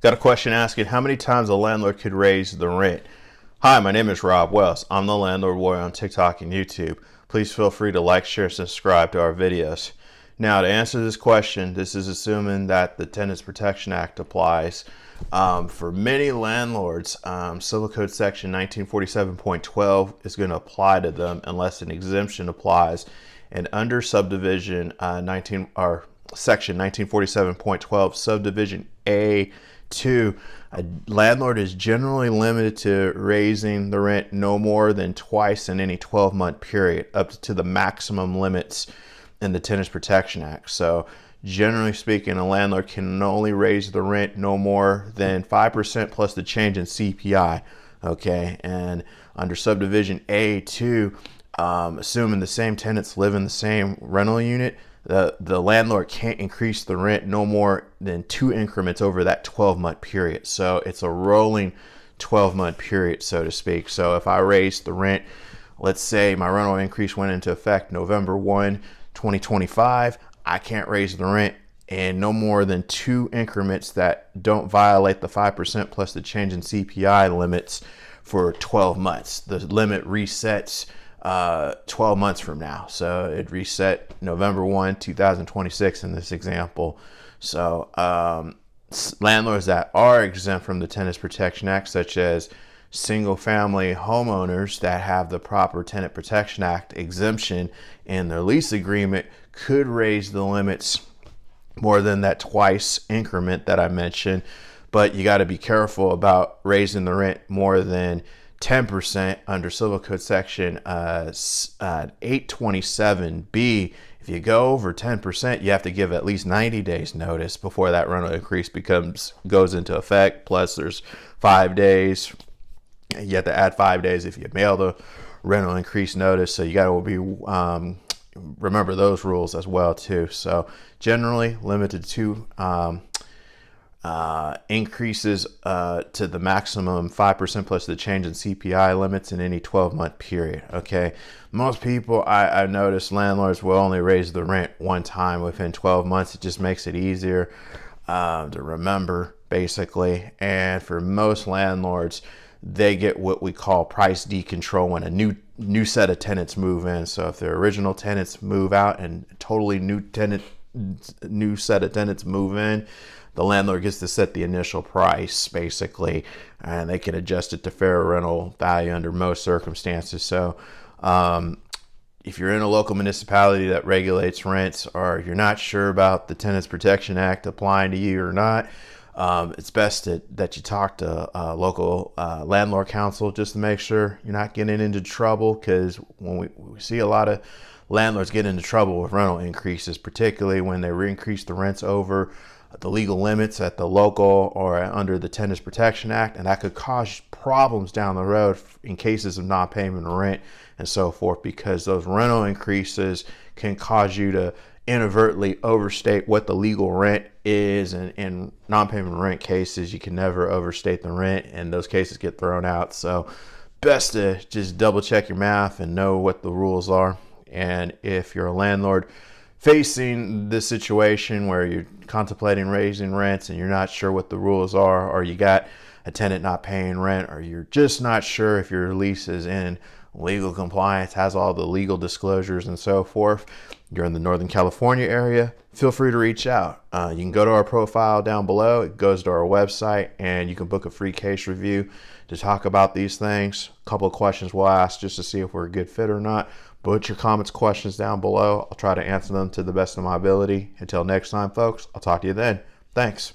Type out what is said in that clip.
Got a question asking how many times a landlord could raise the rent. Hi, my name is Rob Wells. I'm the Landlord Warrior on TikTok and YouTube. Please feel free to like, share, subscribe to our videos. Now, to answer this question, this is assuming that the Tenants Protection Act applies. For many landlords, Civil Code Section 1947.12 is going to apply to them unless an exemption applies. And under subdivision Section 1947.12, subdivision A2, a landlord is generally limited to raising the rent no more than twice in any 12-month period, up to the maximum limits in the Tenants Protection Act. So generally speaking, a landlord can only raise the rent no more than 5% plus the change in CPI. Okay, and under subdivision A2, assuming the same tenants live in the same rental unit, the landlord can't increase the rent no more than 2 increments over that 12-month period. So it's a rolling 12-month period, so to speak. So if I raise the rent, let's say my rental increase went into effect November 1, 2025, I can't raise the rent in no more than 2 increments that don't violate the 5% plus the change in CPI limits for 12 months. The limit resets 12 months from now. So it reset November 1, 2026 in this example. So landlords that are exempt from the Tenants Protection Act, such as single family homeowners that have the proper Tenant Protection Act exemption in their lease agreement, could raise the limits more than that twice increment that I mentioned. But you got to be careful about raising the rent more than 10% under Civil Code Section 827B. If you go over 10%, you have to give at least 90 days notice before that rental increase goes into effect. Plus there's 5 days. You have to add 5 days if you mail the rental increase notice. So you got to be remember those rules as well too. So generally limited to increases to the maximum 5% plus the change in CPI limits in any 12-month period. Okay, most people I've noticed landlords will only raise the rent one time within 12 months. It just makes it easier to remember, basically. And for most landlords, they get what we call price decontrol when a new set of tenants move in. So if their original tenants move out and totally new set of tenants move in, the landlord gets to set the initial price, basically, and they can adjust it to fair rental value under most circumstances. So if you're in a local municipality that regulates rents, or you're not sure about the Tenants Protection Act applying to you or not, it's best that you talk to a local landlord council just to make sure you're not getting into trouble, because when we see a lot of landlords get into trouble with rental increases, particularly when they increase the rents over the legal limits at the local or under the Tenants Protection Act, and that could cause problems down the road in cases of non-payment of rent and so forth, because those rental increases can cause you to inadvertently overstate what the legal rent is, and in non-payment rent cases you can never overstate the rent and those cases get thrown out. So best to just double check your math and know what the rules are. And if you're a landlord facing this situation where you're contemplating raising rents and you're not sure what the rules are, or you got a tenant not paying rent, or you're just not sure if your lease is in legal compliance, has all the legal disclosures and so forth, you're in the Northern California area, feel free to reach out. You can go to our profile down below. It goes to our website, and you can book a free case review to talk about these things. A couple of questions we'll ask just to see if we're a good fit or not. Put your comments, questions down below. I'll try to answer them to the best of my ability. Until next time, folks, I'll talk to you then. Thanks.